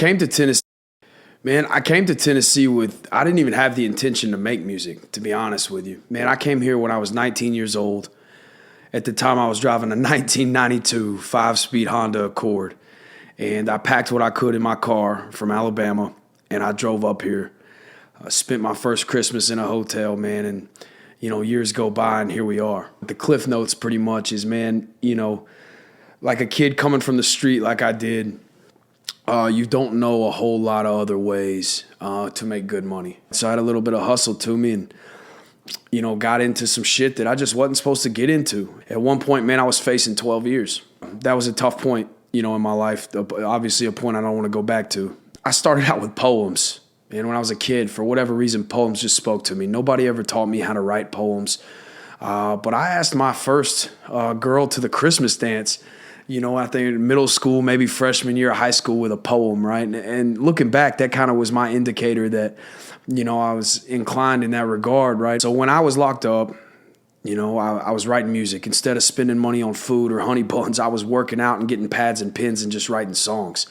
came to Tennessee. Man, I came to Tennessee I didn't even have the intention to make music, to be honest with you. Man, I came here when I was 19 years old. At the time, I was driving a 1992 5-speed Honda Accord. And I packed what I could in my car from Alabama, and I drove up here. I spent my first Christmas in a hotel, man, and, years go by, and here we are. The cliff notes pretty much is, man, like a kid coming from the street like I did, you don't know a whole lot of other ways to make good money. So I had a little bit of hustle to me and, got into some shit that I just wasn't supposed to get into. At one point, man, I was facing 12 years. That was a tough point, in my life. Obviously a point I don't want to go back to. I started out with poems. And when I was a kid, for whatever reason, poems just spoke to me. Nobody ever taught me how to write poems. But I asked my first girl to the Christmas dance, I think in middle school, maybe freshman year of high school with a poem, right? And looking back, that kind of was my indicator that, I was inclined in that regard, right? So when I was locked up, I was writing music. Instead of spending money on food or honey buns, I was working out and getting pads and pens and just writing songs.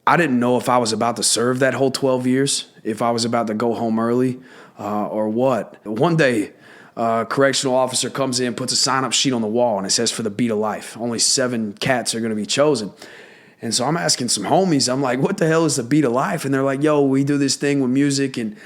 I didn't know if I was about to serve that whole 12 years, if I was about to go home early or what. One day, a correctional officer comes in, puts a sign-up sheet on the wall, and it says, "For the beat of life, only 7 cats are going to be chosen." And so I'm asking some homies, I'm like, what the hell is the beat of life? And they're like, yo, we do this thing with music and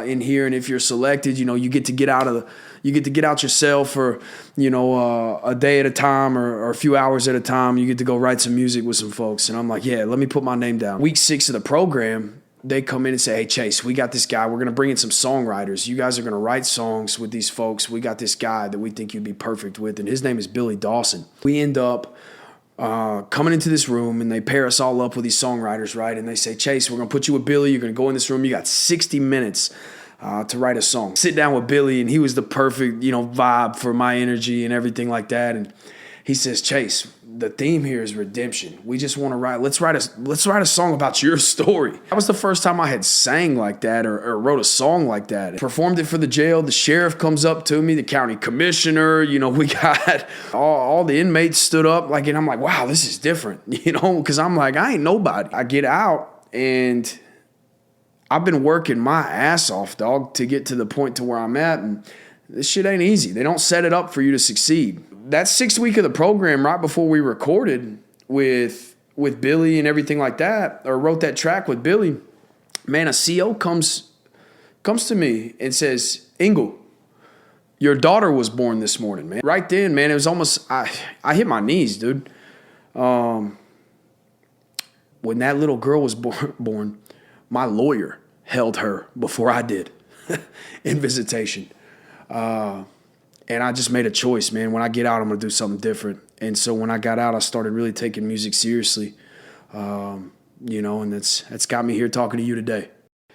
in here, and if you're selected, you get to get out your cell for, a day at a time or a few hours at a time. You get to go write some music with some folks. And I'm like, yeah, let me put my name down. Week 6 of the program, they come in and say, "Hey, Chase, we got this guy. We're going to bring in some songwriters. You guys are going to write songs with these folks. We got this guy that we think you'd be perfect with." And his name is Billy Dawson. We end up coming into this room, and they pair us all up with these songwriters, right? And they say, "Chase, we're going to put you with Billy. You're going to go in this room. You got 60 minutes to write a song." Sit down with Billy, and he was the perfect, vibe for my energy and everything like that. And he says, "Chase, the theme here is redemption. We just want to let's write a song about your story." That was the first time I had sang like that or wrote a song like that. Performed it for the jail. The sheriff comes up to me, the county commissioner, we got all the inmates stood up and I'm like, wow, this is different, because I'm like, I ain't nobody. I get out and I've been working my ass off, dog, to get to the point to where I'm at, and this shit ain't easy. They don't set it up for you to succeed. That 6th week of the program, right before we recorded with Billy and everything like that, or wrote that track with Billy, man, a CO comes to me and says, "Ingle, your daughter was born this morning, man." Right then, man, it was almost, I hit my knees, dude. When that little girl was born, my lawyer held her before I did in visitation. And I just made a choice, man. When I get out, I'm going to do something different. And so when I got out, I started really taking music seriously, and that's got me here talking to you today.